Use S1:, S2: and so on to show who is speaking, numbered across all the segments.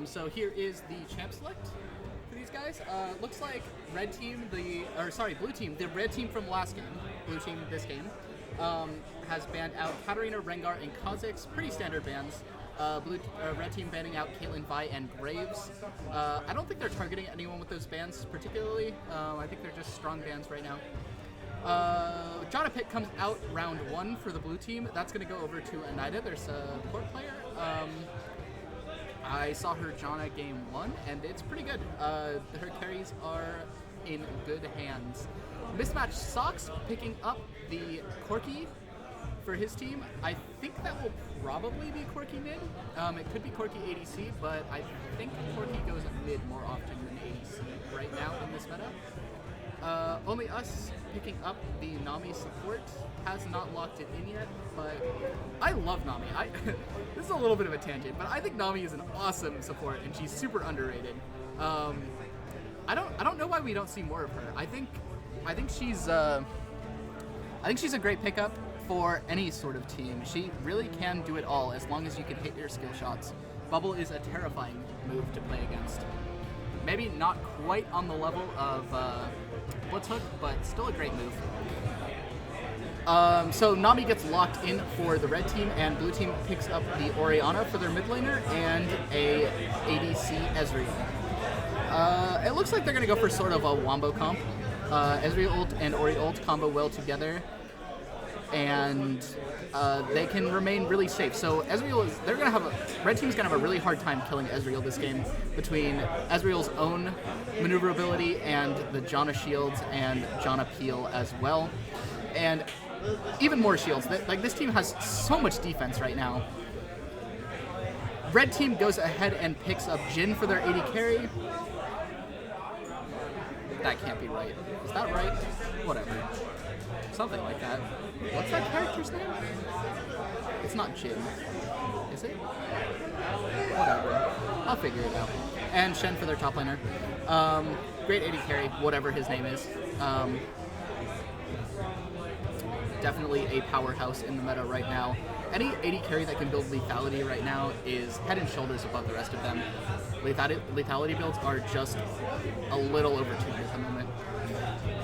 S1: So here is the champ select for these guys. Looks like blue team, the red team from last game, blue team this game, has banned out Katarina, Rengar, and Kha'Zix. Pretty standard bans. Red team banning out Caitlyn, Vi, and Graves. I don't think they're targeting anyone with those bans particularly. I think they're just strong bans right now. Jana Pitt comes out round 1 for the blue team. That's going to go over to Anida, their support player. I saw her Jana game 1, and it's pretty good. Her carries are in good hands. Mismatch Socks picking up the Corki for his team. I think that will probably be Corki mid. It could be Corki ADC, but I think Corki goes mid more often than ADC right now in this meta. Only Us picking up the Nami support, has not locked it in yet, but I love Nami. This is a little bit of a tangent, but I think Nami is an awesome support and she's super underrated. I don't know why we don't see more of her. I think she's a great pickup for any sort of team. She really can do it all as long as you can hit your skill shots. Bubble is a terrifying move to play against. Maybe not quite on the level of Blitzhook, but still a great move. So Nami gets locked in for the red team, and blue team picks up the Orianna for their mid laner and a ADC Ezreal. It looks like they're going to go for sort of a wombo comp. Ezreal ult and Ori ult combo well together, and they can remain really safe. So red team's gonna have a really hard time killing Ezreal this game between Ezreal's own maneuverability and the Jana shields and Jana peel as well, and even more shields. Like, this team has so much defense right now. Red team goes ahead and picks up Jhin for their AD carry. That can't be right. Is that right? Whatever. Something like that. What's that character's name? It's not Jhin. Is it? Whatever. I'll figure it out. And Shen for their top laner. Great AD carry, whatever his name is. Definitely a powerhouse in the meta right now. Any AD carry that can build lethality right now is head and shoulders above the rest of them. Lethality builds are just a little overtuned at the moment.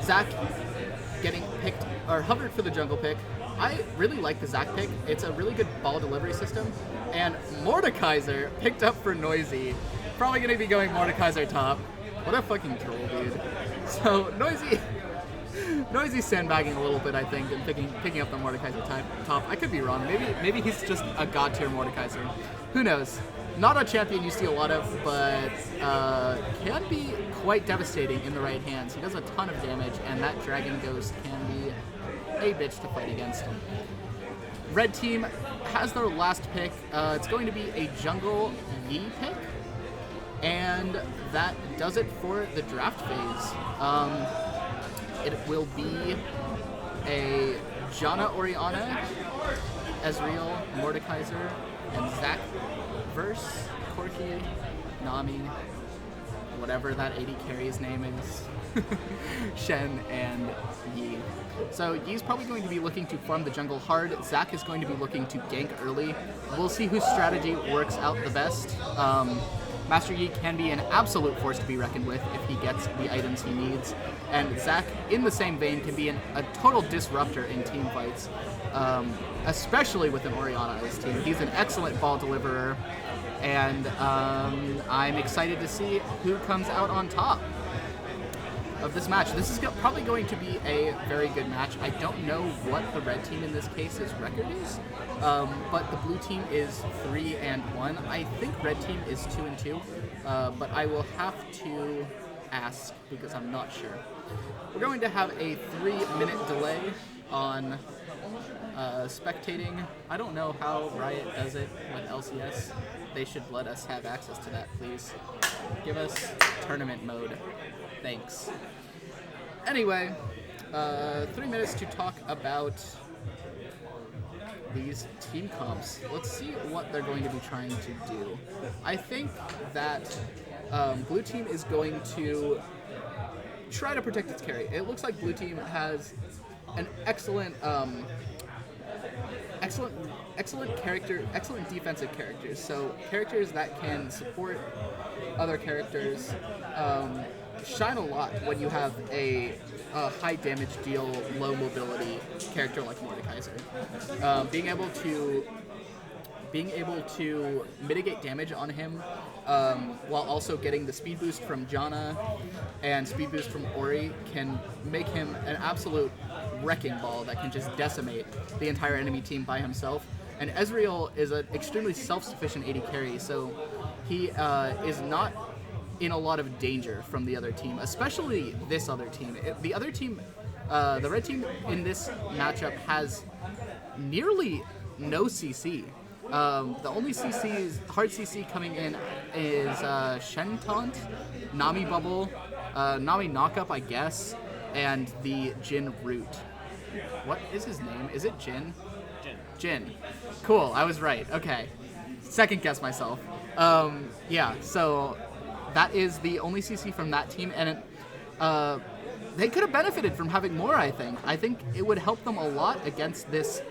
S1: Zac getting picked, or hovered for the jungle pick. I really like the Zac pick. It's a really good ball delivery system. And Mordekaiser picked up for Noisy. Probably going to be going Mordekaiser top. What a fucking troll, dude. So Noisy's sandbagging a little bit, I think, and picking up the Mordekaiser top. I could be wrong. Maybe he's just a god tier Mordekaiser. Who knows? Not a champion you see a lot of, but can be quite devastating in the right hands. He does a ton of damage, and that Dragon Ghost can be a bitch to fight against. Red team has their last pick. It's going to be a jungle Yi pick, and that does it for the draft phase. It will be a Jana Orianna, Ezreal, Mordekaiser, and Zac versus Corki, Nami, whatever that AD carry's name is, Shen, and Yi. So Yi's probably going to be looking to farm the jungle hard. Zac is going to be looking to gank early. We'll see whose strategy works out the best. Master Yi can be an absolute force to be reckoned with if he gets the items he needs. And Zac, in the same vein, can be a total disruptor in team fights, especially with an Orianna on his team. He's an excellent ball deliverer, and I'm excited to see who comes out on top of this match. This is probably going to be a very good match. I don't know what the red team in this case's record is, but the blue team is 3-1. I think red team is 2-2, but I will have to ask because I'm not sure. We're going to have a 3-minute delay on spectating. I don't know how Riot does it with LCS. They should let us have access to that, please. Give us tournament mode. Thanks. Anyway, 3 minutes to talk about these team comps. Let's see what they're going to be trying to do. I think that blue team is going to try to protect its carry. It looks like blue team has an excellent excellent defensive characters. So characters that can support other characters shine a lot when you have a high damage deal, low mobility character like Mordekaiser. Being able to mitigate damage on him while also getting the speed boost from Janna and speed boost from Ori can make him an absolute wrecking ball that can just decimate the entire enemy team by himself. And Ezreal is an extremely self-sufficient AD carry, so he is not in a lot of danger from the other team, especially this other team. The other team, the red team in this matchup has nearly no CC. The only hard CC coming in is Shen Taunt, Nami Bubble, Nami Knockup, I guess, and the Jin Root. What is his name? Is it Jin? Jin. Cool, I was right. Okay. Second guess myself. Yeah, so that is the only CC from that team, and they could have benefited from having more, I think. I think it would help them a lot against this,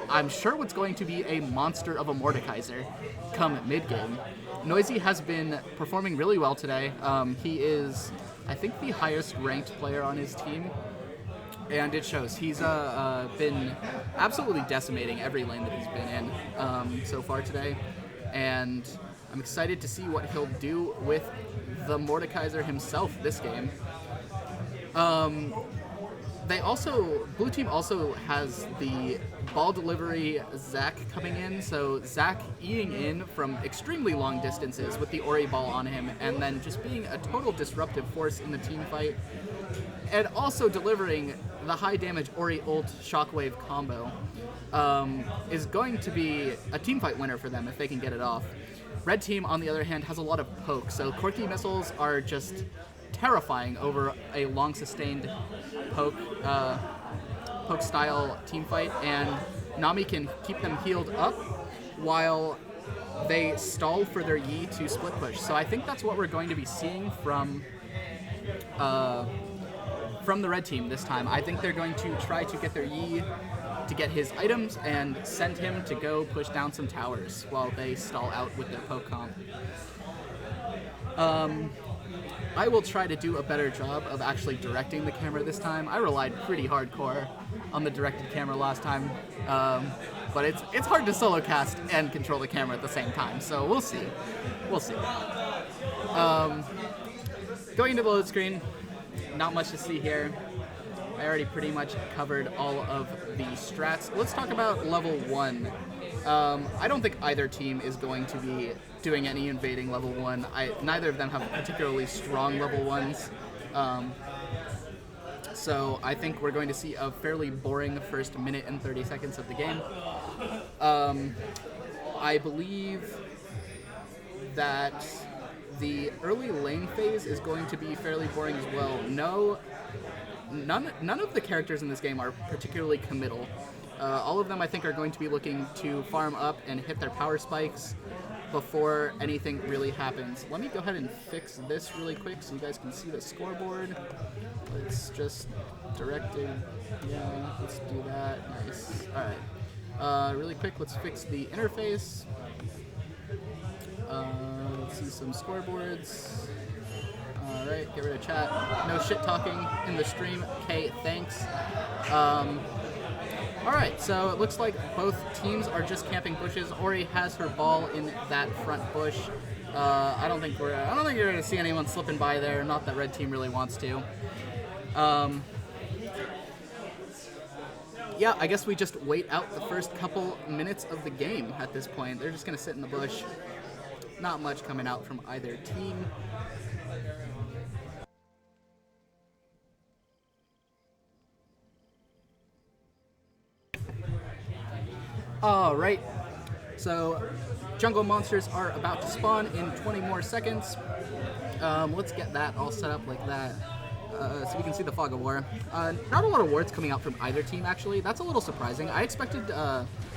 S1: I'm sure what's going to be a monster of a Mordekaiser come mid-game. Noisy has been performing really well today. He is, I think, the highest ranked player on his team, and it shows. He's been absolutely decimating every lane that he's been in so far today, and I'm excited to see what he'll do with the Mordekaiser himself this game. Blue team also has the ball delivery Zac coming in, so Zac eating in from extremely long distances with the Ori ball on him, and then just being a total disruptive force in the team fight, and also delivering the high damage Ori ult shockwave combo is going to be a team fight winner for them if they can get it off. Red team, on the other hand, has a lot of poke, so quirky missiles are just terrifying over a long sustained poke style team fight, and Nami can keep them healed up while they stall for their Yi to split push. So I think that's what we're going to be seeing from the red team this time. I think they're going to try to get their Yi to get his items and send him to go push down some towers while they stall out with their poke comp. I will try to do a better job of actually directing the camera this time. I relied pretty hardcore on the directed camera last time, but it's hard to solo cast and control the camera at the same time, so we'll see. We'll see. Going into the load screen, not much to see here. I already pretty much covered all of the strats. Let's talk about level 1. I don't think either team is going to be doing any invading level 1. Neither of them have particularly strong level 1s. So I think we're going to see a fairly boring first minute and 30 seconds of the game. I believe that the early lane phase is going to be fairly boring as well. None of the characters in this game are particularly committal. All of them, I think, are going to be looking to farm up and hit their power spikes before anything really happens. Let me go ahead and fix this really quick so you guys can see the scoreboard. Let's just direct it. Yeah, let's do that. Nice. All right. Really quick, let's fix the interface. Let's see some scoreboards. Alright, get rid of chat. No shit talking in the stream. Okay, thanks. Alright, so it looks like both teams are just camping bushes. Ori has her ball in that front bush. I don't think you're gonna see anyone slipping by there. Not that red team really wants to. Yeah, I guess we just wait out the first couple minutes of the game at this point. They're just gonna sit in the bush. Not much coming out from either team. Alright, so jungle monsters are about to spawn in 20 more seconds. Let's get that all set up like that so we can see the fog of war. Not a lot of wards coming out from either team, actually. That's a little surprising. I expected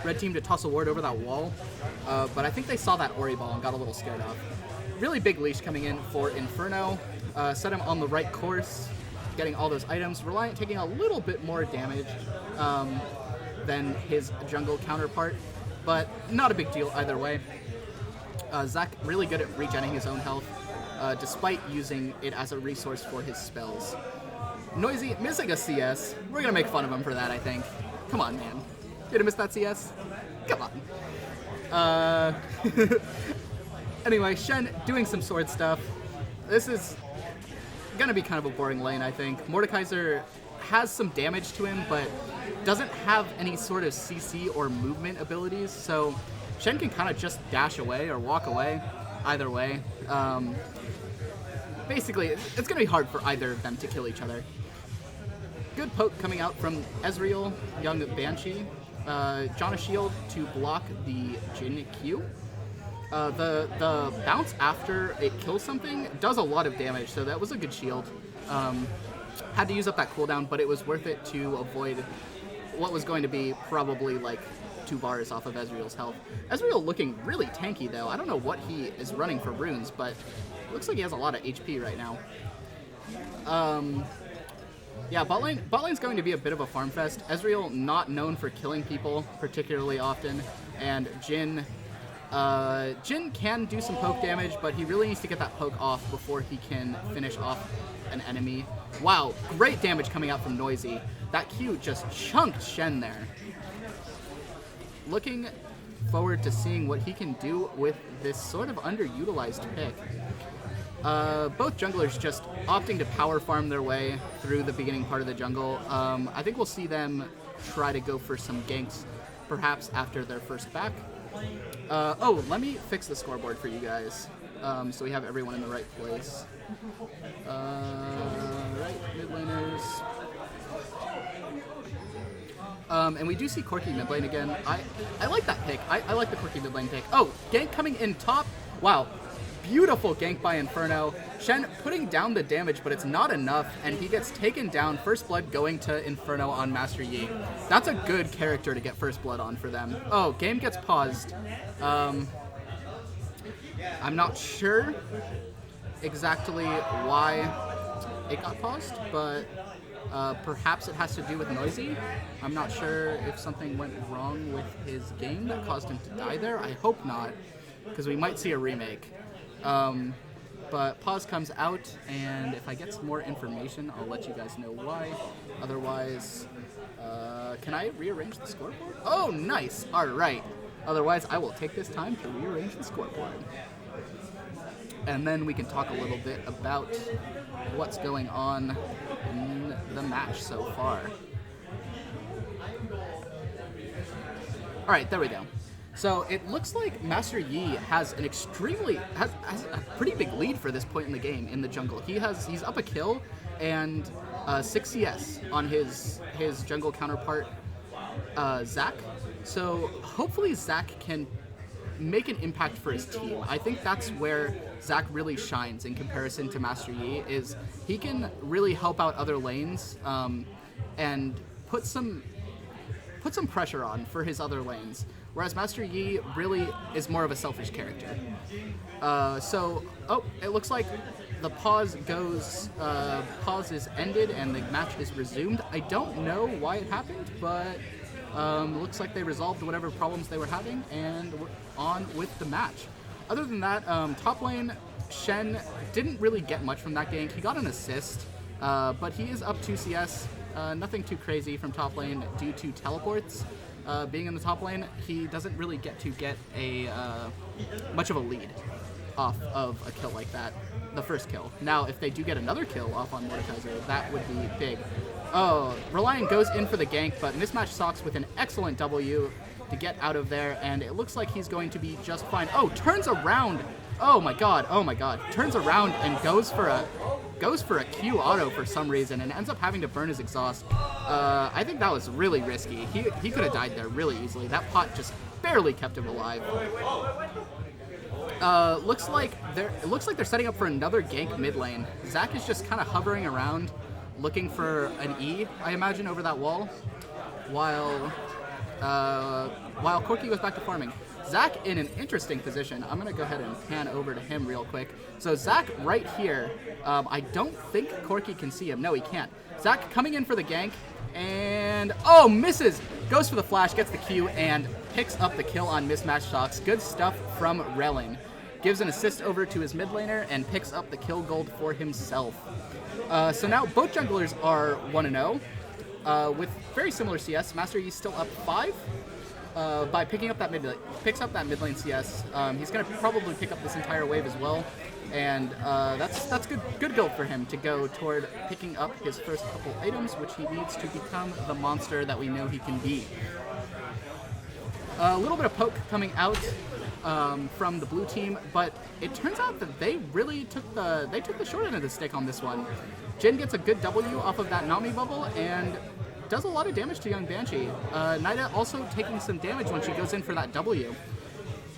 S1: red team to toss a ward over that wall, but I think they saw that Ori ball and got a little scared off. Really big leash coming in for Inferno. Set him on the right course, getting all those items. Reliant taking a little bit more damage than his jungle counterpart, but not a big deal either way. Zach really good at regenerating his own health, despite using it as a resource for his spells. Noisy missing a CS. We're gonna make fun of him for that, I think. Come on, man. You gonna miss that CS? Come on. Anyway, Shen doing some sword stuff. This is gonna be kind of a boring lane, I think. Mordekaiser has some damage to him, but doesn't have any sort of CC or movement abilities, so Shen can kind of just dash away or walk away, either way. Basically, it's going to be hard for either of them to kill each other. Good poke coming out from Ezreal, young Banshee. John Shield to block the Jin Q. The bounce after it kills something does a lot of damage, so that was a good shield. Had to use up that cooldown, but it was worth it to avoid what was going to be probably like 2 bars off of Ezreal's health. Ezreal looking really tanky though. I don't know what he is running for runes, but it looks like he has a lot of HP right now. Yeah, bot lane's going to be a bit of a farm fest. Ezreal not known for killing people particularly often, and Jin can do some poke damage, but he really needs to get that poke off before he can finish off an enemy. Wow, great damage coming out from Noisy. That Q just chunked Shen there. Looking forward to seeing what he can do with this sort of underutilized pick. Both junglers just opting to power farm their way through the beginning part of the jungle. I think we'll see them try to go for some ganks, perhaps after their first back. Oh, let me fix the scoreboard for you guys, so we have everyone in the right place. Right, mid laners. And we do see Corki mid lane again. I like that pick. I like the Corki mid lane pick. Oh, gank coming in top. Wow. Beautiful gank by Inferno. Shen putting down the damage, but it's not enough, and he gets taken down. First blood going to Inferno on Master Yi. That's a good character to get first blood on for them. Oh, game gets paused. I'm not sure exactly why it got paused, but perhaps it has to do with Noisy. I'm not sure if something went wrong with his game that caused him to die there. I hope not, because we might see a remake. But pause comes out, and if I get some more information, I'll let you guys know why. Otherwise, can I rearrange the scoreboard? Oh, nice! Alright. Otherwise, I will take this time to rearrange the scoreboard. And then we can talk a little bit about what's going on in the match so far. Alright, there we go. So it looks like Master Yi has an has a pretty big lead for this point in the game in the jungle. He's up a kill and 6 CS on his jungle counterpart Zach. So hopefully Zach can make an impact for his team. I think that's where Zach really shines in comparison to Master Yi, is he can really help out other lanes and put some pressure on for his other lanes. Whereas Master Yi really is more of a selfish character. It looks like the pause is ended and the match is resumed. I don't know why it happened, but looks like they resolved whatever problems they were having and we're on with the match. Other than that, top lane, Shen didn't really get much from that gank. He got an assist, but he is up 2 CS. Nothing too crazy from top lane due to teleports. Being in the top lane, he doesn't really get much of a lead off of a kill like that, the first kill. Now, if they do get another kill off on Mordekaiser, that would be big. Oh, Reliant goes in for the gank, but Mismatch Socks with an excellent W to get out of there, and it looks like he's going to be just fine. Oh, turns around. Oh my god, turns around and goes for a Q auto for some reason and ends up having to burn his exhaust. I think that was really risky. He could have died there really easily. That pot just barely kept him alive. Looks like they're setting up for another gank mid lane. Zach is just kind of hovering around, looking for an E, I imagine, over that wall, while Corki goes back to farming. Zach in an interesting position. I'm going to go ahead and pan over to him real quick. So Zach right here, I don't think Corki can see him. No, he can't. Zach coming in for the gank, And, oh, misses! Goes for the flash, gets the Q, and picks up the kill on Mismatched Socks. Good stuff from Relin. Gives an assist over to his mid laner and picks up the kill gold for himself. So now both junglers are 1-0 with very similar CS. Master Yi still up 5 by picking up that mid lane CS. He's going to probably pick up this entire wave as well. And that's good build for him to go toward picking up his first couple items, which he needs to become the monster that we know he can be. A little bit of poke coming out from the blue team, but it turns out that they really took the short end of the stick on this one. Jin gets a good W off of that Nami bubble and does a lot of damage to young Banshee. Nida also taking some damage when she goes in for that W.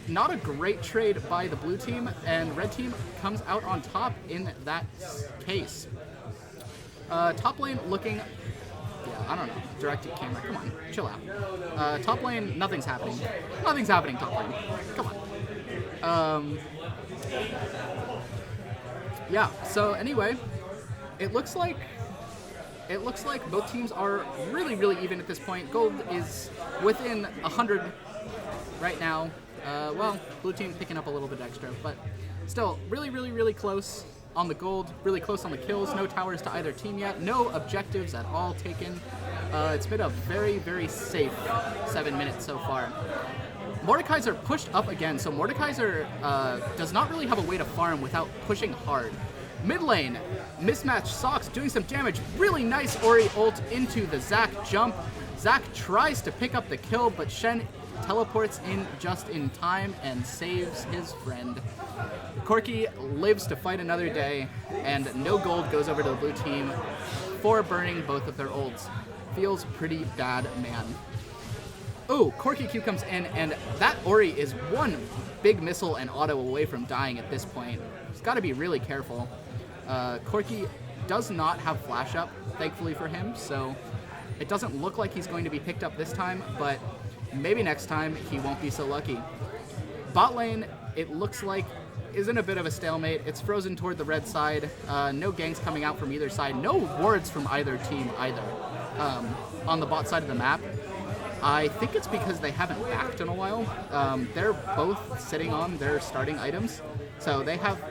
S1: Not a great trade by the blue team, and red team comes out on top in that case. Top lane looking... Yeah, I don't know. Direct to camera. Come on, chill out. Top lane, nothing's happening. Nothing's happening top lane. Come on. Yeah, so anyway, it looks like both teams are really, really even at this point. Gold is within 100 right now. Well, blue team picking up a little bit extra, but still really, really, really close on the gold, really close on the kills. No towers to either team yet. No objectives at all taken. It's been a very, very safe 7 minutes so far. Mordekaiser pushed up again, so Mordekaiser does not really have a way to farm without pushing hard. Mid lane, Mismatched Socks doing some damage. Really nice Ori ult into the Zac jump. Zac tries to pick up the kill, but Shen teleports in just in time and saves his friend. Corki lives to fight another day, and no gold goes over to the blue team for burning both of their ults. Feels pretty bad, man. Oh, Corki Q comes in, and that Ori is one big missile and auto away from dying at this point. He's got to be really careful. Corki does not have flash up, thankfully for him, so it doesn't look like he's going to be picked up this time, but maybe next time he won't be so lucky. Bot lane, it looks like, is in a bit of a stalemate. It's frozen toward the red side. No ganks coming out from either side. No wards from either team either on the bot side of the map. I think it's because they haven't backed in a while. They're both sitting on their starting items, so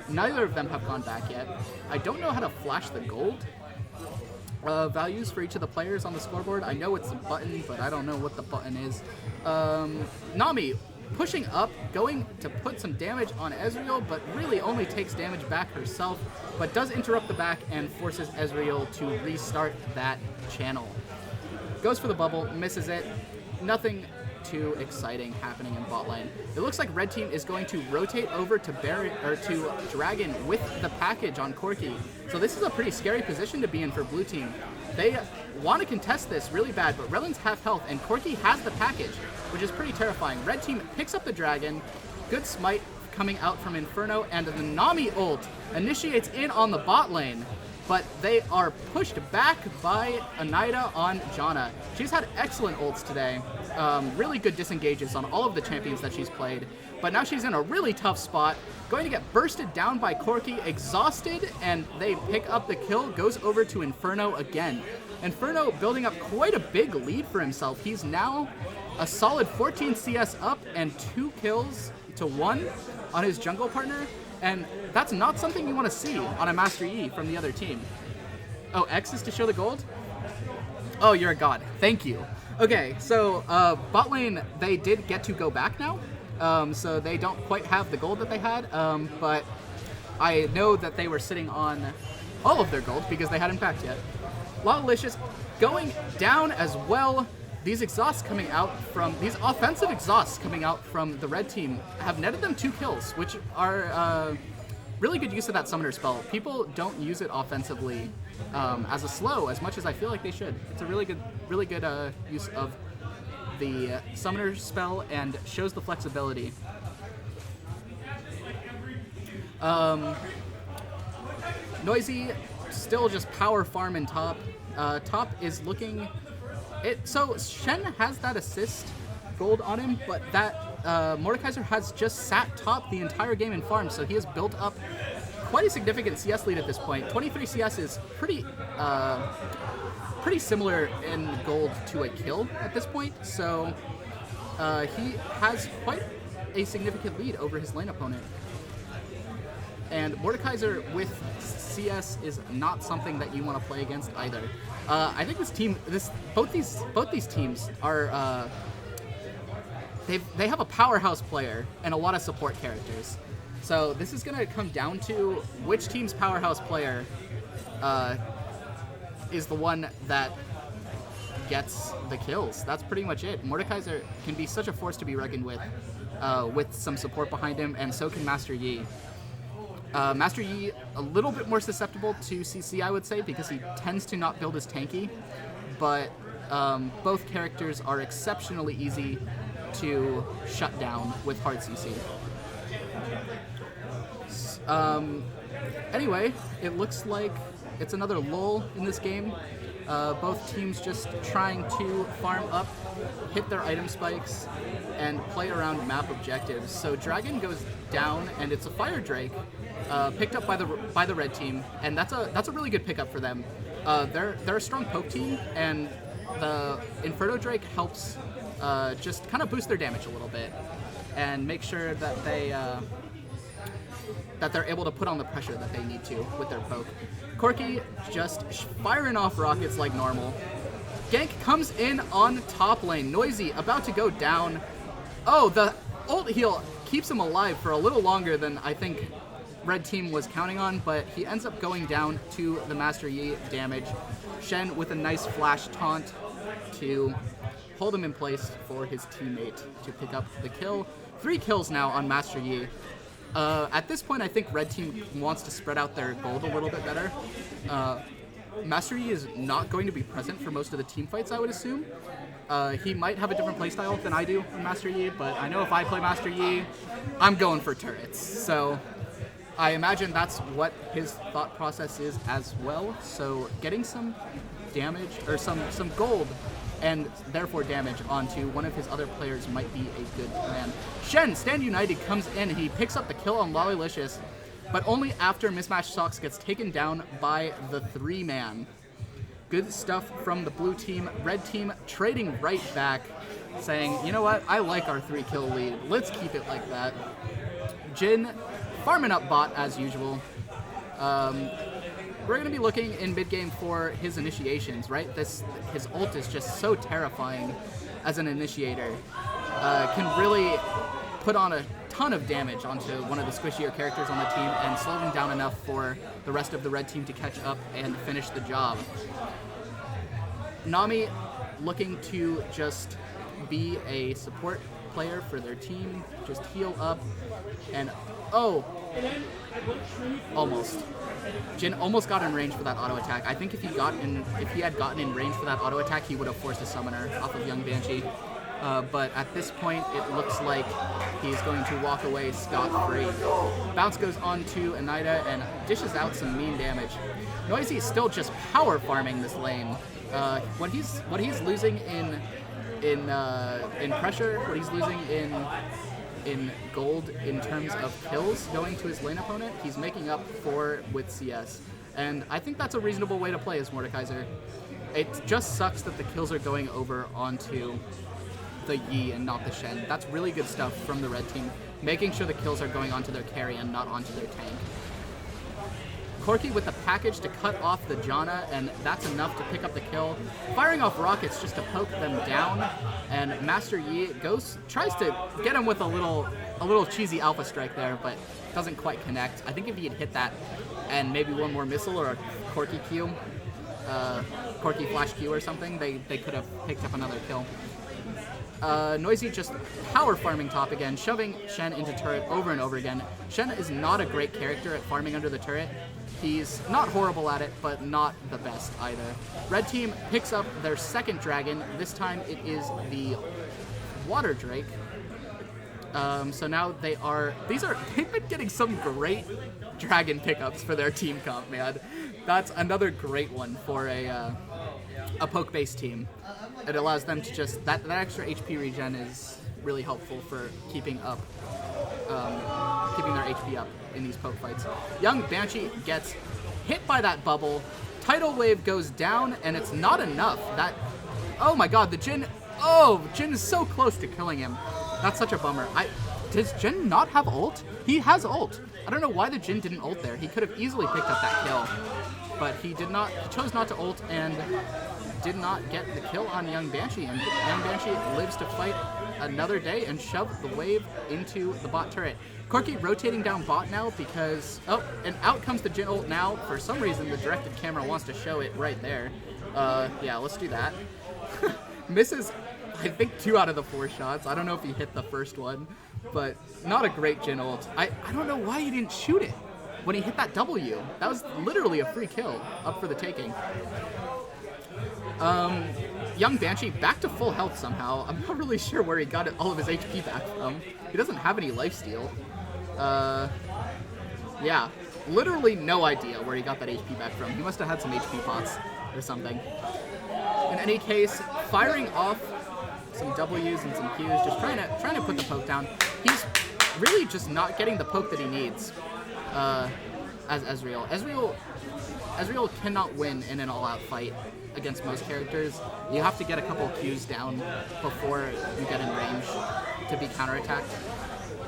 S1: neither of them have gone back yet. I don't know how to flash the gold values for each of the players on the scoreboard. I know it's a button, but I don't know what the button is. Nami pushing up, going to put some damage on Ezreal, but really only takes damage back herself, but does interrupt the back and forces Ezreal to restart that channel. Goes for the bubble, misses it. Nothing too exciting happening in bot lane. It looks like red team is going to rotate over to Dragon with the package on Corki. So this is a pretty scary position to be in for blue team. They want to contest this really bad, but Relin's half health and Corki has the package, which is pretty terrifying. Red team picks up the Dragon. Good smite coming out from Inferno, and the Nami ult initiates in on the bot lane. But they are pushed back by Anida on Janna. She's had excellent ults today. Really good disengages on all of the champions that she's played. But now she's in a really tough spot. Going to get bursted down by Corki, exhausted, and they pick up the kill. Goes over to Inferno again. Inferno building up quite a big lead for himself. He's now a solid 14 CS up and 2 kills to 1 on his jungle partner. And that's not something you want to see on a Master Yi from the other team. Oh, X is to show the gold? Oh, you're a god. Thank you. Okay, so bot lane, they did get to go back now. So they don't quite have the gold that they had. But I know that they were sitting on all of their gold because they hadn't packed yet. Lollilicious going down as well. These exhausts coming out from, these offensive exhausts coming out from the red team have netted them 2 kills, which are really good use of that summoner spell. People don't use it offensively as a slow as much as I feel like they should. It's a really good use of the summoner spell and shows the flexibility. Noisy still just power farm in top. Top is looking... So Shen has that assist gold on him, but that Mordekaiser has just sat top the entire game in farm, so he has built up quite a significant CS lead at this point. 23 CS is pretty similar in gold to a kill at this point, so he has quite a significant lead over his lane opponent. And Mordekaiser with CS is not something that you want to play against either. I think both these teams are they have a powerhouse player and a lot of support characters. So this is going to come down to which team's powerhouse player is the one that gets the kills. That's pretty much it. Mordekaiser can be such a force to be reckoned with some support behind him, and so can Master Yi. Master Yi, a little bit more susceptible to CC, I would say, because he tends to not build as tanky, but both characters are exceptionally easy to shut down with hard CC. Anyway, it looks like it's another lull in this game. Both teams just trying to farm up, hit their item spikes, and play around map objectives. So Dragon goes down, and it's a Fire Drake picked up by the red team, and that's a really good pickup for them. They're a strong poke team, and the Inferno Drake helps just kind of boost their damage a little bit and make sure that they're able to put on the pressure that they need to with their poke. Corki just firing off rockets like normal. Gank comes in on top lane. Noisy about to go down. Oh, the ult heal keeps him alive for a little longer than I think red team was counting on, but he ends up going down to the Master Yi damage. Shen with a nice flash taunt to hold him in place for his teammate to pick up the kill. 3 kills now on Master Yi. At this point, I think red team wants to spread out their gold a little bit better. Master Yi is not going to be present for most of the team fights, I would assume. He might have a different playstyle than I do in Master Yi, but I know if I play Master Yi, I'm going for turrets. So I imagine that's what his thought process is as well. So getting some damage, or some gold, and therefore damage onto one of his other players might be a good plan. Shen, Stand United, comes in. He picks up the kill on Lollilicious, but only after Mismatched Socks gets taken down by the 3-man. Good stuff from the blue team. Red team trading right back, saying, you know what, I like our 3-kill lead. Let's keep it like that. Jin farming up bot as usual. We're going to be looking in mid-game for his initiations, right? His ult is just so terrifying as an initiator. Can really put on a ton of damage onto one of the squishier characters on the team and slow them down enough for the rest of the red team to catch up and finish the job. Nami looking to just be a support player for their team, just heal up, and oh, almost. Jin almost got in range for that auto attack. I think if he had gotten in range for that auto attack, he would have forced a summoner off of Young Banshee. But at this point, it looks like he's going to walk away scot-free. Bounce goes on to Anida and dishes out some mean damage. Noisy is still just power farming this lane. What he's losing in pressure, what he's losing in gold in terms of kills going to his lane opponent, he's making up for with CS. And I think that's a reasonable way to play as Mordekaiser. It just sucks that the kills are going over onto the Yi and not the Shen. That's really good stuff from the red team, making sure the kills are going onto their carry and not onto their tank. Corki with the package to cut off the Janna, and that's enough to pick up the kill. Firing off rockets just to poke them down, and Master Yi tries to get him with a little cheesy alpha strike there, but doesn't quite connect. I think if he had hit that and maybe one more missile or a Corki Q, Corki flash Q or something, they could have picked up another kill. Noisy just power farming top again, shoving Shen into turret over and over again. Shen is not a great character at farming under the turret. He's not horrible at it, but not the best either. Red team picks up their second dragon. This time it is the Water Drake. So now they've been getting some great dragon pickups for their team comp, man. That's another great one for a poke-based team. It allows them to just, that extra HP regen is really helpful for keeping up keeping their HP up in these poke fights. Young Banshee gets hit by that bubble. Tidal Wave goes down, and it's not enough. Oh my god, the Jhin... Oh, Jhin is so close to killing him. That's such a bummer. Does Jhin not have ult? He has ult. I don't know why the Jhin didn't ult there. He could have easily picked up that kill. But he did not. He chose not to ult and did not get the kill on Young Banshee. And Young Banshee lives to fight another day and shove the wave into the bot turret. Corki rotating down bot now because... Oh, and out comes the Jhin ult now. For some reason, the directed camera wants to show it right there. Yeah, let's do that. Misses, I think, 2 out of the 4 shots. I don't know if he hit the first one, but not a great Jhin ult. I don't know why he didn't shoot it when he hit that W. That was literally a free kill up for the taking. Young Banshee back to full health somehow. I'm not really sure where he got all of his HP back from. He doesn't have any lifesteal. Yeah, literally no idea where he got that HP back from. He must have had some HP pots or something. In any case, firing off some W's and some Q's, just trying to put the poke down. He's really just not getting the poke that he needs as Ezreal. Ezreal cannot win in an all-out fight against most characters. You have to get a couple Q's down before you get in range to be counterattacked.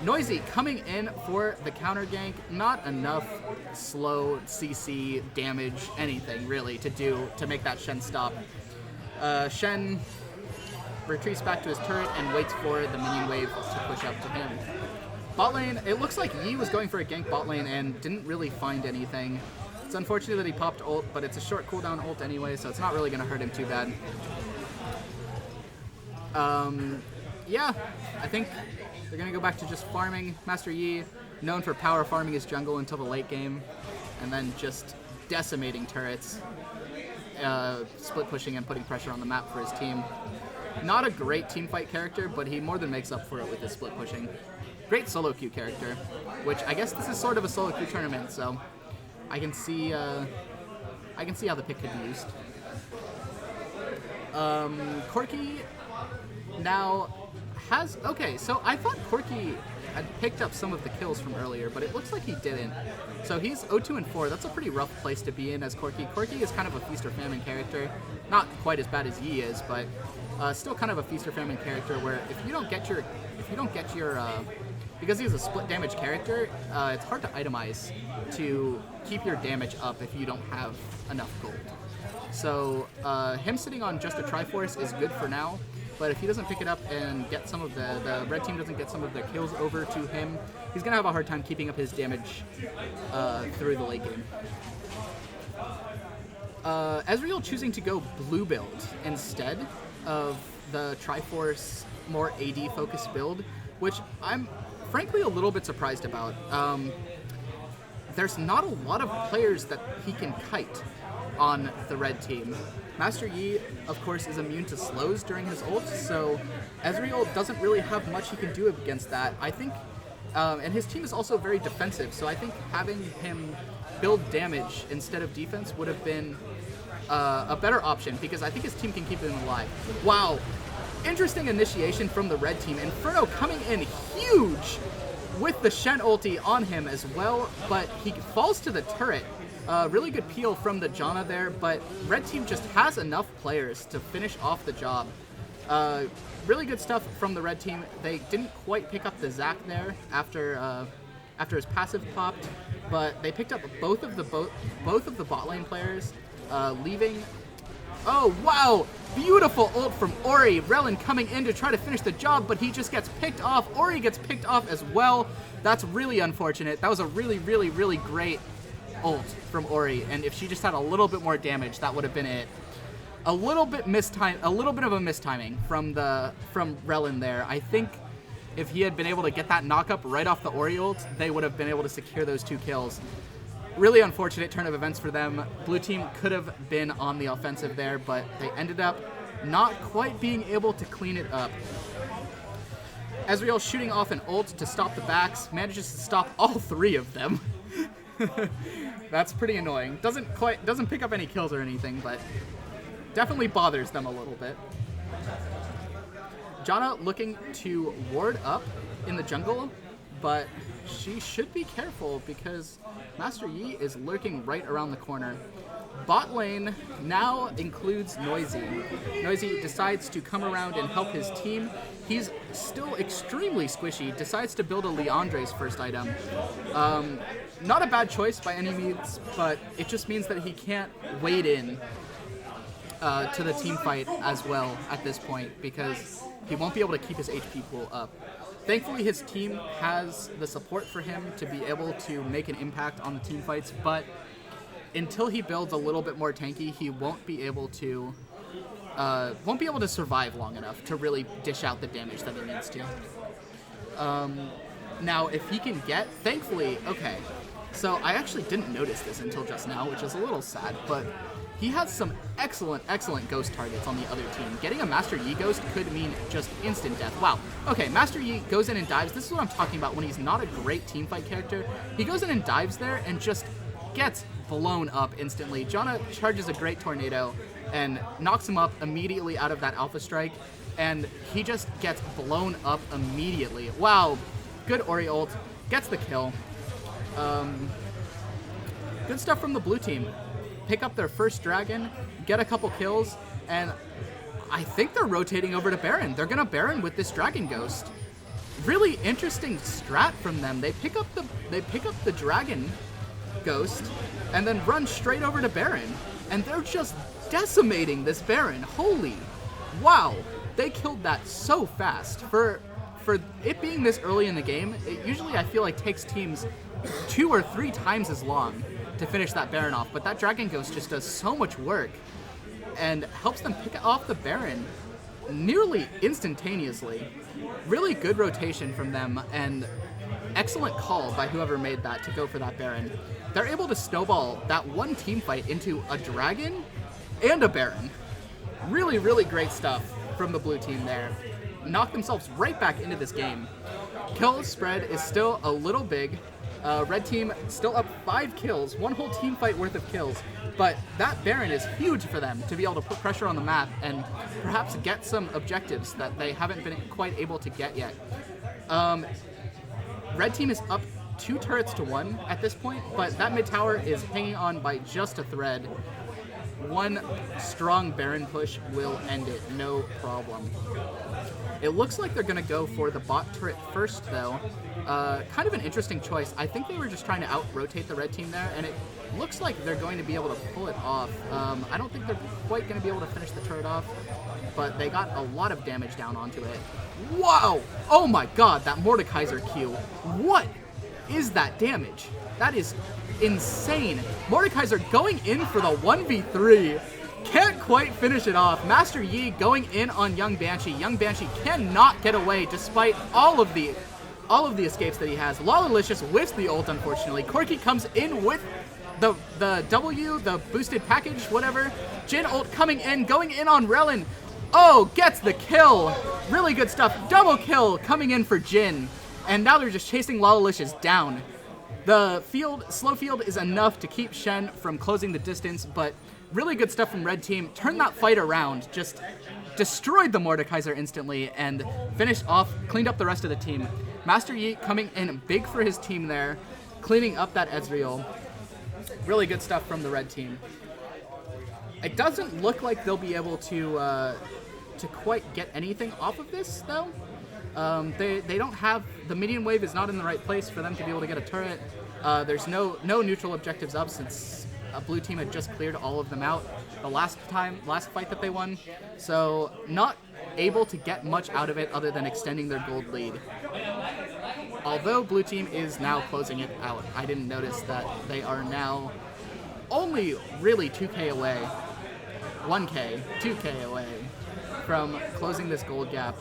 S1: Noisy coming in for the counter gank. Not enough slow CC damage, anything really to make that Shen stop. Shen retreats back to his turret and waits for the minion wave to push up to him. Bot lane, it looks like Yi was going for a gank bot lane and didn't really find anything. It's unfortunate that he popped ult, but it's a short cooldown ult anyway, so it's not really going to hurt him too bad. Yeah, I think they're going to go back to just farming. Master Yi, known for power farming his jungle until the late game, and then just decimating turrets, split pushing and putting pressure on the map for his team. Not a great teamfight character, but he more than makes up for it with his split pushing. Great solo queue character, which I guess this is sort of a solo queue tournament, so I can see how the pick could be used. Corki now has... Okay, so I thought Corki had picked up some of the kills from earlier, but it looks like he didn't. So he's 0-2-4. That's a pretty rough place to be in as Corki. Corki is kind of a feast or famine character. Not quite as bad as Yi is, but still kind of a feast or famine character where if you don't get your because he's a split damage character, it's hard to itemize to keep your damage up if you don't have enough gold. So him sitting on just a Triforce is good for now, but if he doesn't pick it up and get some of the red team doesn't get some of their kills over to him, he's gonna have a hard time keeping up his damage through the late game. Ezreal choosing to go blue build instead of the Triforce more AD focused build, which I'm frankly a little bit surprised about. There's not a lot of players that he can kite on the red team. Master Yi, of course, is immune to slows during his ult, so Ezreal doesn't really have much he can do against that. I think, and his team is also very defensive, so I think having him build damage instead of defense would have been a better option, because I think his team can keep him alive. Wow. Interesting initiation from the red team. Inferno coming in huge with the Shen ulti on him as well, but he falls to the turret. Really good peel from the Janna there, but red team just has enough players to finish off the job. Really good stuff from the red team. They didn't quite pick up the Zac there after his passive popped, but they picked up both of the bot lane players, leaving. Oh, wow! Beautiful ult from Ori. Relin coming in to try to finish the job, but he just gets picked off. Ori gets picked off as well. That's really unfortunate. That was a really, really, really great ult from Ori, and if she just had a little bit more damage, that would have been it. A little bit of a mistiming from Relin there. I think if he had been able to get that knock-up right off the Ori ult, they would have been able to secure those 2 kills. Really unfortunate turn of events for them. Blue team could have been on the offensive there, but they ended up not quite being able to clean it up. Ezreal shooting off an ult to stop the backs, manages to stop all 3 of them. That's pretty annoying. Doesn't pick up any kills or anything, but definitely bothers them a little bit. Janna looking to ward up in the jungle, but she should be careful because Master Yi is lurking right around the corner. Bot lane now includes Noisy. Noisy decides to come around and help his team. He's still extremely squishy, decides to build a Leandre's first item. Not a bad choice by any means, but it just means that he can't wade in to the team fight as well at this point because he won't be able to keep his HP pool up. Thankfully, his team has the support for him to be able to make an impact on the team fights, but until he builds a little bit more tanky, he won't be able to survive long enough to really dish out the damage that he needs to. Now, if he can get, thankfully, okay, so I actually didn't notice this until just now, which is a little sad, but he has some excellent ghost targets on the other team. Getting a Master Yi ghost could mean just instant death. Wow. Okay, Master Yi goes in and dives. This is what I'm talking about when he's not a great teamfight character. He goes in and dives there and just gets blown up instantly. Janna charges a great tornado and knocks him up immediately out of that Alpha Strike, and he just gets blown up immediately. Wow. Good Ori ult. Gets the kill. Good stuff from the blue team. Pick up their first dragon, get a couple kills, and I think they're rotating over to Baron. They're gonna Baron with this Dragon Ghost. Really interesting strat from them. They pick up the Dragon Ghost and then run straight over to Baron, and they're just decimating this Baron. Holy, wow! They killed that so fast. For it being this early in the game, it usually I feel like takes teams 2 or 3 times as long to finish that Baron off, but that Dragon Ghost just does so much work and helps them pick off the Baron nearly instantaneously. Really good rotation from them, and excellent call by whoever made that to go for that Baron. They're able to snowball that one team fight into a Dragon and a Baron. Really great stuff from the blue team there. Knock themselves right back into this game. Kill spread is still a little big. Red team still up 5 kills, 1 whole team fight worth of kills, but that Baron is huge for them to be able to put pressure on the map and perhaps get some objectives that they haven't been quite able to get yet. Red team is up 2 turrets to 1 at this point, but that mid tower is hanging on by just a thread. One strong Baron push will end it, no problem. It looks like they're going to go for the bot turret first, though. Kind of an interesting choice. I think they were just trying to out-rotate the red team there, and it looks like they're going to be able to pull it off. I don't think they're quite going to be able to finish the turret off, but they got a lot of damage down onto it. Wow! Oh my god, that Mordekaiser Q. What is that damage? That is insane. Mordekaiser going in for the 1v3. Can't quite finish it off. Master Yi going in on Young Banshee. Young Banshee cannot get away despite all of the escapes that he has. Lollilicious whiffs the ult, unfortunately. Corki comes in with the W, the boosted package, whatever. Jin ult coming in, going in on Relin. Oh, gets the kill. Really good stuff. Double kill coming in for Jin. And now they're just chasing Lollilicious down. The slow field is enough to keep Shen from closing the distance, but really good stuff from red team. Turned that fight around, just destroyed the Mordekaiser instantly and finished off, cleaned up the rest of the team. Master Yi coming in big for his team there, cleaning up that Ezreal. Really good stuff from the red team. It doesn't look like they'll be able to quite get anything off of this, though. They don't have, the minion wave is not in the right place for them to be able to get a turret. There's no neutral objectives up since a blue team had just cleared all of them out the last fight that they won. So not able to get much out of it other than extending their gold lead. Although blue team is now closing it out. I didn't notice that they are now only really 2k away, 1k, 2k away from closing this gold gap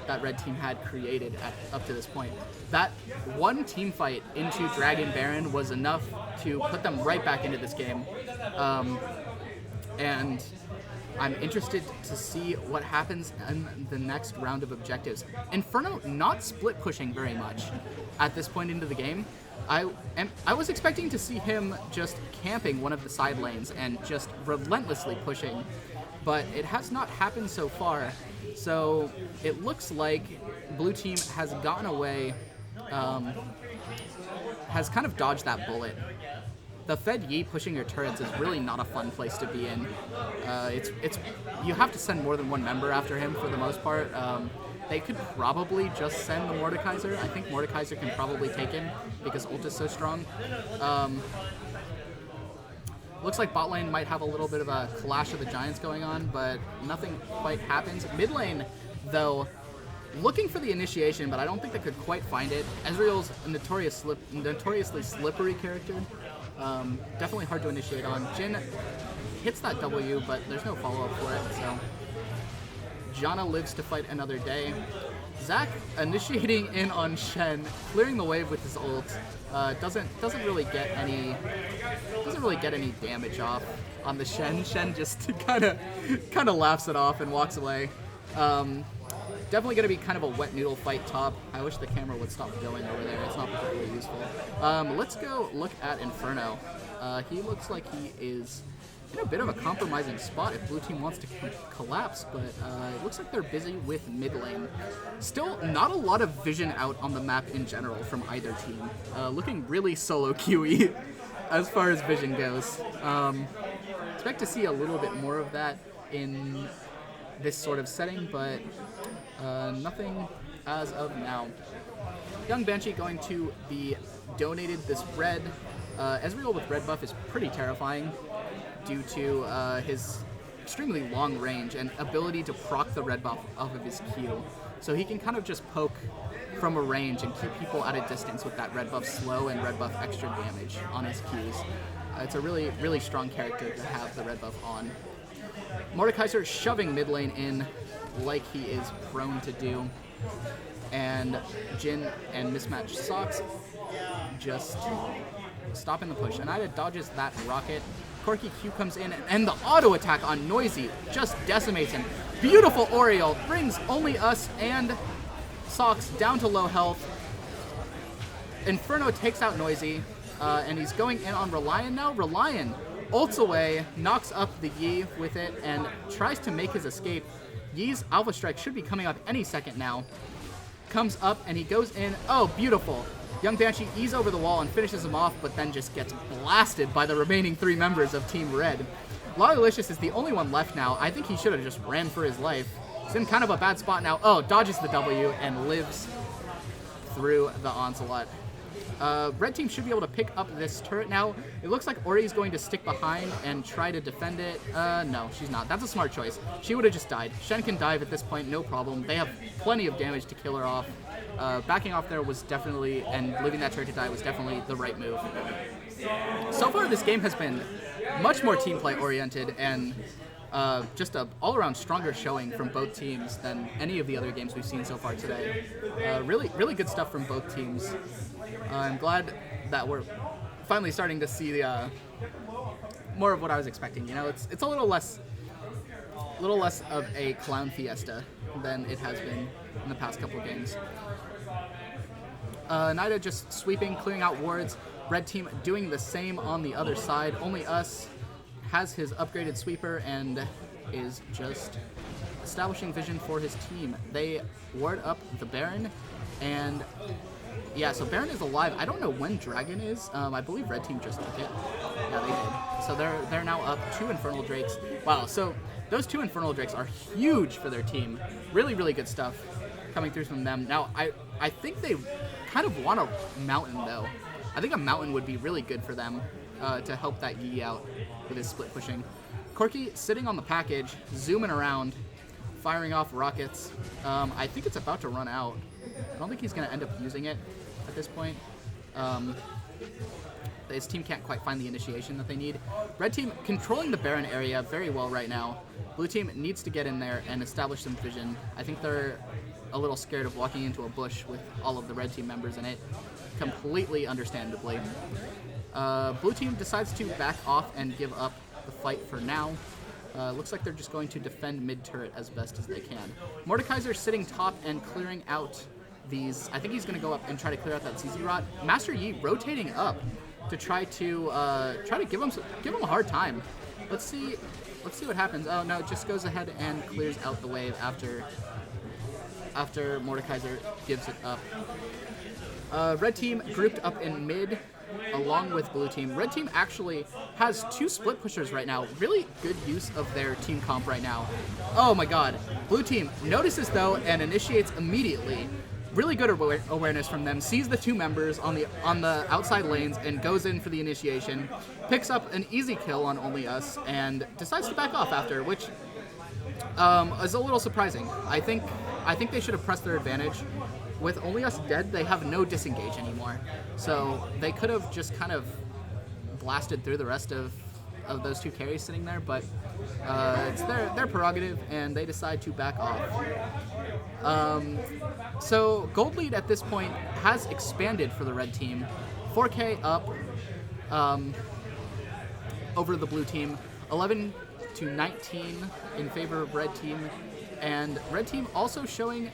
S1: that red team had created up to this point. That one team fight into Dragon Baron was enough to put them right back into this game. And I'm interested to see what happens in the next round of objectives. Inferno not split pushing very much at this point into the game. I was expecting to see him just camping one of the side lanes and just relentlessly pushing, but it has not happened so far. So it looks like blue team has gotten away has kind of dodged that bullet. The Fed Yi pushing your turrets is really not a fun place to be in. You have to send more than one member after him for the most part. They could probably just send the Mordekaiser. I think Mordekaiser can probably take him because ult is so strong. Looks like bot lane might have a little bit of a Clash of the Giants going on, but nothing quite happens. Mid lane, though, looking for the initiation, but I don't think they could quite find it. Ezreal's a notoriously slippery character. Definitely hard to initiate on. Jhin hits that W, but there's no follow-up for it, so Janna lives to fight another day. Zac initiating in on Shen, clearing the wave with his ult. Doesn't really get any damage off on the Shen. Shen just kind of laughs it off and walks away. Definitely going to be kind of a wet noodle fight top. I wish the camera would stop going over there. It's not particularly useful. Let's go look at Inferno. He looks like he is in a bit of a compromising spot if blue team wants to collapse, but it looks like they're busy with mid lane. Still, not a lot of vision out on the map in general from either team. Looking really solo queuey as far as vision goes. Expect to see a little bit more of that in this sort of setting, but nothing as of now. Young Banshee going to be donated this red. Ezreal with red buff is pretty terrifying due to his extremely long range and ability to proc the red buff off of his Q. So he can kind of just poke from a range and keep people at a distance with that red buff slow and red buff extra damage on his Qs. It's a really, really strong character to have the red buff on. Mordekaiser shoving mid lane in like he is prone to do. And Jhin and mismatched Socks just stopping the push. And Ida dodges that rocket. Corki Q comes in, and the auto attack on Noisy just decimates him. Beautiful Oriole brings only us and Socks down to low health. Inferno takes out Noisy, and he's going in on Reliant now. Reliant ults away, knocks up the Yi with it, and tries to make his escape. Yi's Alpha Strike should be coming up any second now. Comes up, and he goes in. Oh, beautiful. Young Banshee ease over the wall and finishes him off, but then just gets blasted by the remaining 3 members of Team Red. Lollilicious is the only one left now. I think he should have just ran for his life. He's in kind of a bad spot now. Oh, dodges the W and lives through the onslaught. Red team should be able to pick up this turret now. It looks like Ori is going to stick behind and try to defend it. No, she's not. That's a smart choice. She would have just died. Shen can dive at this point, no problem. They have plenty of damage to kill her off. Backing off there was definitely, and leaving that turret to die was definitely the right move. So far, this game has been much more team play oriented and just a all-around stronger showing from both teams than any of the other games we've seen so far today. Really, really good stuff from both teams. I'm glad that we're finally starting to see more of what I was expecting. You know, it's a little less of a clown fiesta than it has been in the past couple of games. Nida just sweeping, clearing out wards. Red team doing the same on the other side. Only Us has his upgraded sweeper and is just establishing vision for his team. They ward up the Baron, and yeah, so Baron is alive. I don't know when Dragon is. I believe Red team just took it. Yeah, they did. So they're now up 2 Infernal Drakes. Wow, so those 2 Infernal Drakes are huge for their team. Really, really good stuff coming through from them. Now, I think they kind of want a Mountain, though. I think a Mountain would be really good for them to help that Yi out with his split pushing. Corki sitting on the package, zooming around, firing off rockets. I think it's about to run out. I don't think he's going to end up using it at this point. His team can't quite find the initiation that they need. Red team controlling the Baron area very well right now. Blue team needs to get in there and establish some vision. I think they're a little scared of walking into a bush with all of the red team members in it, completely understandably. Blue team decides to back off and give up the fight for now. Looks like they're just going to defend mid-turret as best as they can. Mordekaiser sitting top and clearing out these. I think he's going to go up and try to clear out that CZ Rot. Master Yi rotating up to try to give him a hard time. Let's see what happens. Oh no, it just goes ahead and clears out the wave after Mordekaiser gives it up. Red team grouped up in mid along with blue team. Red team actually has 2 split pushers right now. Really good use of their team comp right now. Oh my god. Blue team notices though and initiates immediately. Really good awareness from them. Sees the 2 members on the outside lanes and goes in for the initiation. Picks up an easy kill on Only Us and decides to back off after, which is a little surprising. I think they should have pressed their advantage. With Only Us dead, they have no disengage anymore. So they could have just kind of blasted through the rest of those 2 carries sitting there, but it's their prerogative, and they decide to back off. So gold lead at this point has expanded for the red team. 4K up over the blue team, 11 to 19 in favor of red team, and red team also showing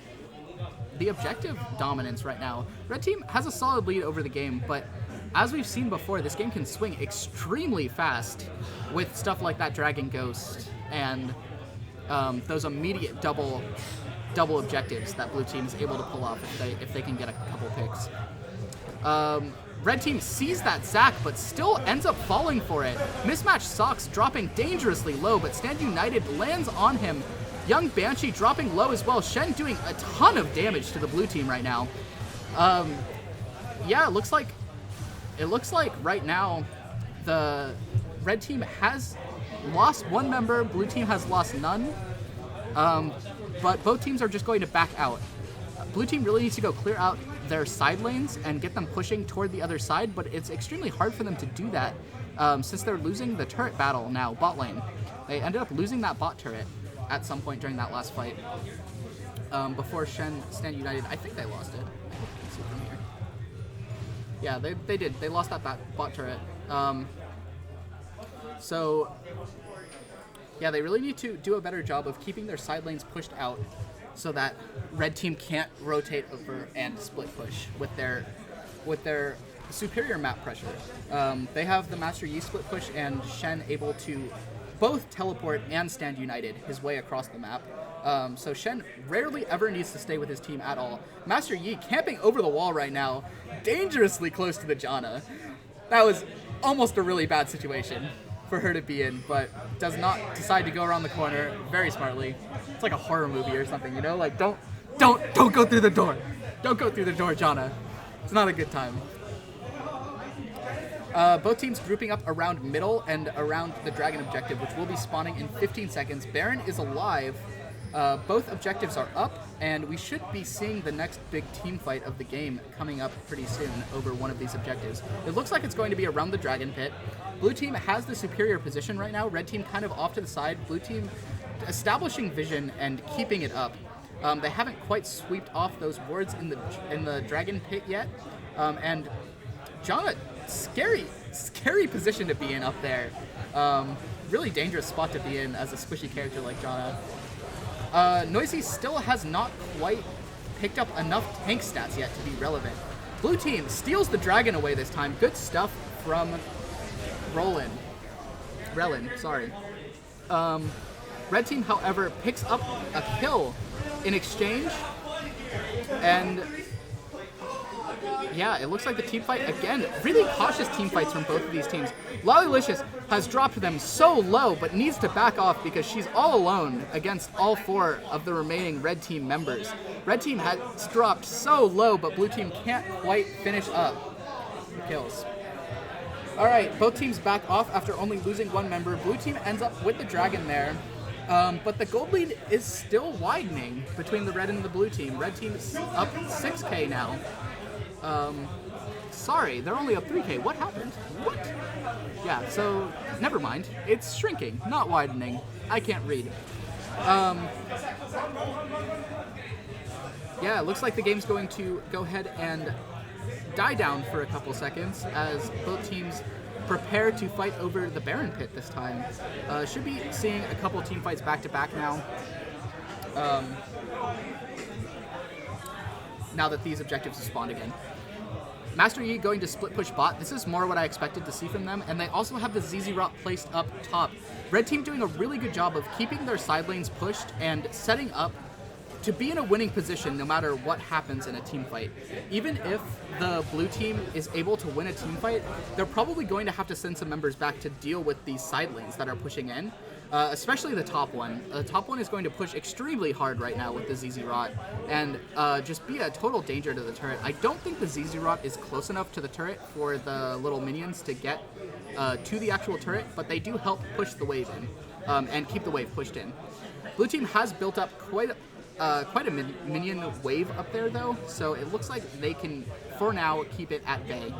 S1: the objective dominance right now. Red team has a solid lead over the game, but as we've seen before, this game can swing extremely fast with stuff like that Dragon Ghost and those immediate double objectives that blue team is able to pull off if they can get a couple picks. Red team sees that Zac, but still ends up falling for it. Mismatched Socks dropping dangerously low, but Stand United lands on him. Young Banshee dropping low as well. Shen doing a ton of damage to the blue team right now. Yeah, it looks like right now the red team has lost 1 member, blue team has lost none. But both teams are just going to back out. Blue team really needs to go clear out their side lanes and get them pushing toward the other side, but it's extremely hard for them to do that since they're losing the turret battle now, bot lane. They ended up losing that bot turret at some point during that last fight. Before Shen Stand United, I think they lost it. I hope you can see from here. Yeah, they did. They lost that bot turret. So, yeah, they really need to do a better job of keeping their side lanes pushed out so that red team can't rotate over and split push with their superior map pressure. They have the Master Yi split push and Shen able to both teleport and Stand United his way across the map. So Shen rarely ever needs to stay with his team at all. Master Yi camping over the wall right now, dangerously close to the Janna. That was almost a really bad situation for her to be in, but does not decide to go around the corner very smartly. It's like a horror movie or something, you know? Like, don't go through the door. Don't go through the door, Janna. It's not a good time. Both teams grouping up around middle and around the dragon objective, which will be spawning in 15 seconds. Baron is alive. Both objectives are up, and we should be seeing the next big team fight of the game coming up pretty soon over one of these objectives. It looks like it's going to be around the dragon pit. Blue team has the superior position right now. Red team kind of off to the side. Blue team establishing vision and keeping it up. They haven't quite swept off those wards in the dragon pit yet, and Janna, scary position to be in up there. Really dangerous spot to be in as a squishy character like Janna. Noisy still has not quite picked up enough tank stats yet to be relevant. Blue team steals the dragon away this time. Good stuff from Relin, sorry. Red team, however, picks up a kill in exchange, and yeah, it looks like the team fight, again, really cautious team fights from both of these teams. Lollilicious has dropped them so low, but needs to back off because she's all alone against all 4 of the remaining red team members. Red team has dropped so low, but blue team can't quite finish up the kills. All right, both teams back off after only losing 1 member. Blue team ends up with the dragon there. But the gold lead is still widening between the red and the blue team. Red team is up 6K now. Sorry, they're only up 3K. What happened? What? Yeah, so never mind. It's shrinking, not widening. I can't read. Yeah, it looks like the game's going to go ahead and die down for a couple seconds as both teams prepare to fight over the Baron pit this time. Should be seeing a couple team fights back to back now. Now that these objectives have spawned again. Master Yi going to split push bot. This is more what I expected to see from them, and they also have the ZZ Rot placed up top. Red team doing a really good job of keeping their side lanes pushed and setting up to be in a winning position no matter what happens in a team fight. Even if the blue team is able to win a team fight, they're probably going to have to send some members back to deal with these side lanes that are pushing in, especially the top one. The top one is going to push extremely hard right now with the ZZ Rot and just be a total danger to the turret. I don't think the ZZ Rot is close enough to the turret for the little minions to get to the actual turret, but they do help push the wave in and keep the wave pushed in. Blue team has built up quite a minion wave up there, though, so it looks like they can, for now, keep it at bay.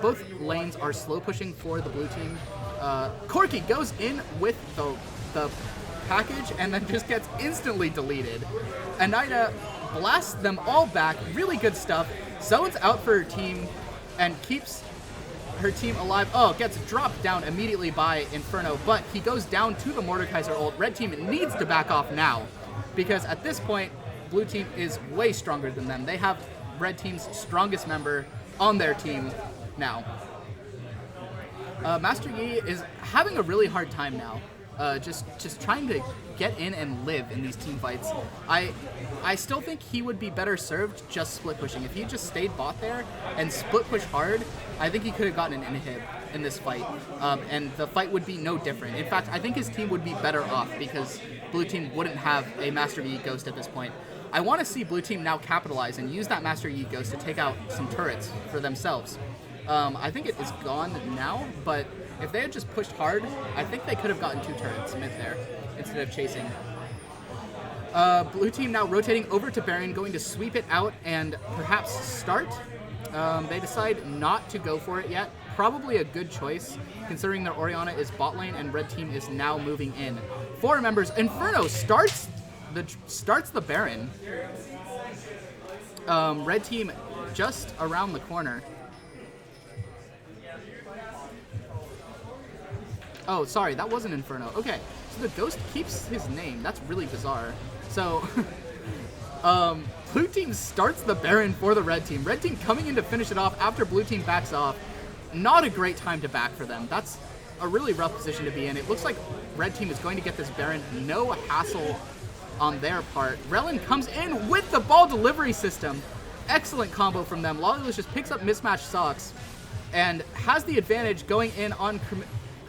S1: Both lanes are slow pushing for the blue team. Corky goes in with the package and then just gets instantly deleted. Anida blasts them all back. Really good stuff. Zone's out for her team and keeps her team alive. Oh, gets dropped down immediately by Inferno, but he goes down to the Mordekaiser ult. Red team needs to back off now, because at this point, blue team is way stronger than them. They have red team's strongest member on their team now. Master Yi is having a really hard time now. Just trying to get in and live in these team fights. I still think he would be better served just split pushing. If he just stayed bot there and split push hard, I think he could have gotten an inhib in this fight, and the fight would be no different. In fact, I think his team would be better off because blue team wouldn't have a Master Yi Ghost at this point. I want to see blue team now capitalize and use that Master Yi Ghost to take out some turrets for themselves. I think it is gone now, but if they had just pushed hard, I think they could have gotten 2 turrets mid there instead of chasing. Blue team now rotating over to Baron, going to sweep it out and perhaps start. They decide not to go for it yet. Probably a good choice, considering their Orianna is bot lane and red team is now moving in. 4 members. Inferno starts the Baron. Red team just around the corner. Oh, sorry, that wasn't Inferno. Okay, so the Ghost keeps his name. That's really bizarre. So, blue team starts the Baron for the red team. Red team coming in to finish it off after blue team backs off. Not a great time to back for them. That's a really rough position to be in. It looks like red team is going to get this Baron. No hassle on their part. Relin comes in with the ball delivery system. Excellent combo from them. Lollilicious picks up mismatched socks and has the advantage going in on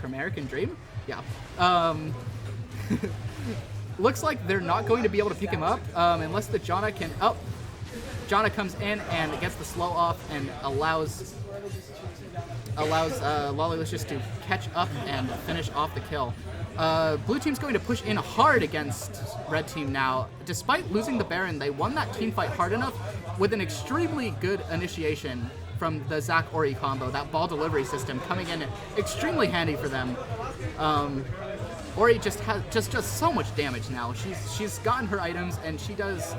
S1: American Dream? Yeah. Looks like they're not going to be able to pick him up unless the Janna can... Oh! Janna comes in and gets the slow off and allows Lollilicious to catch up and finish off the kill. Blue team's going to push in hard against red team now. Despite losing the Baron, they won that team fight hard enough with an extremely good initiation from the Zac Ori combo. That ball delivery system coming in extremely handy for them. Ori just does so much damage now. She's gotten her items and she just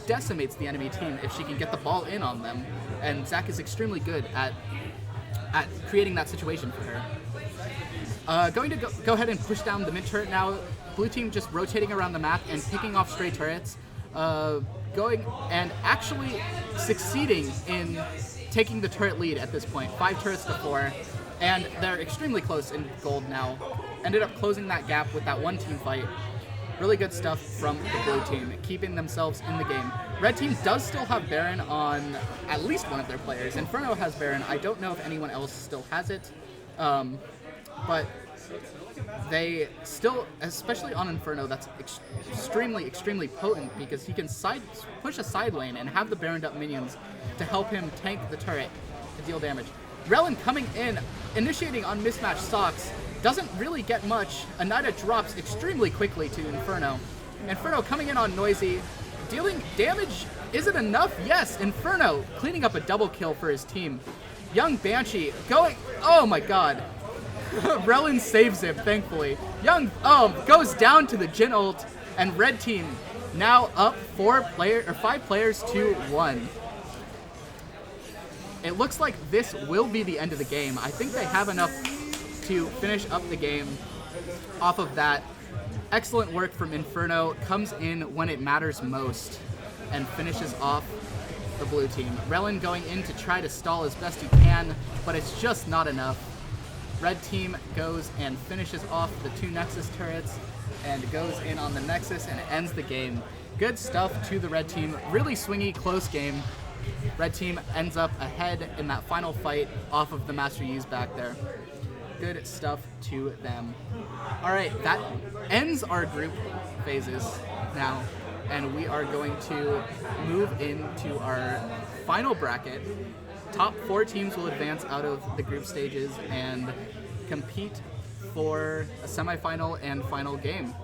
S1: decimates the enemy team if she can get the ball in on them. And Zac is extremely good at creating that situation for her. Going to go ahead and push down the mid turret now. Blue team just rotating around the map and picking off stray turrets. Going and actually succeeding in taking the turret lead at this point. 5 turrets to 4. And they're extremely close in gold now. Ended up closing that gap with that one team fight. Really good stuff from the blue team, keeping themselves in the game. Red team does still have Baron on at least one of their players. Inferno has Baron. I don't know if anyone else still has it. But they still, especially on Inferno, that's extremely potent because he can push a side lane and have the Baroned up minions to help him tank the turret to deal damage. Relin coming in, initiating on mismatched socks, doesn't really get much. Anida drops extremely quickly to Inferno. Inferno coming in on Noisy, dealing damage. Is it enough? Yes, Inferno cleaning up a double kill for his team. Young Banshee going, oh my god. Relin saves him, thankfully. Young goes down to the Jhin ult, and red team now up 5 players to 1. It looks like this will be the end of the game. I think they have enough to finish up the game off of that. Excellent work from Inferno. Comes in when it matters most and finishes off the blue team. Relin going in to try to stall as best he can, but it's just not enough. Red team goes and finishes off the 2 Nexus turrets and goes in on the Nexus and ends the game. Good stuff to the red team. Really swingy, close game. Red team ends up ahead in that final fight off of the Master Yi's back there. Good stuff to them. All right, that ends our group phases now, and we are going to move into our final bracket. Top 4 teams will advance out of the group stages and compete for a semifinal and final game.